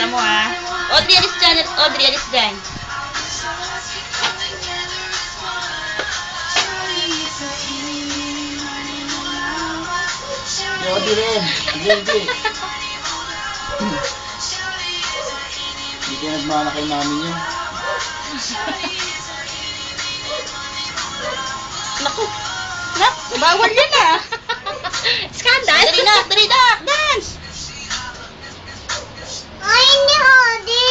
Kita mo ha. Audrey, alis dyan. Audrey, alis dyan. Audrey rin. Hindi. Hindi kayo nagmana kay mami niyo. Naku. Nak, bawal yan ah. Skandal. Dali na, dali na. Dance. Ay, hindi Odi.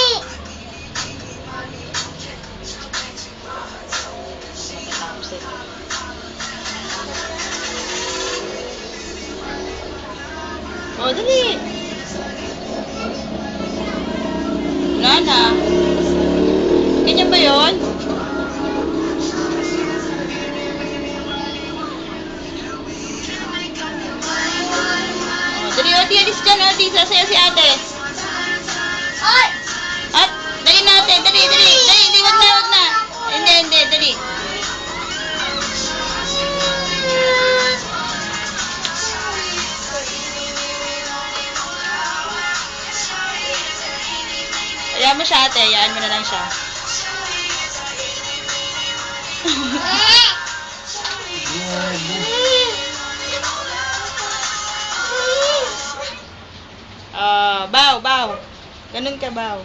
O, dali. Wala na. Ganyan ba yun? O, dali, Odi, alis dyan, Odi. Sasaya si ate. Ay! At, dali natin, dali, dali. Dali, wag na, wag na. Hindi, dali. Hayaan mo siya, ate. Hayaan mo na lang siya. Bow. Ganun ka, bow.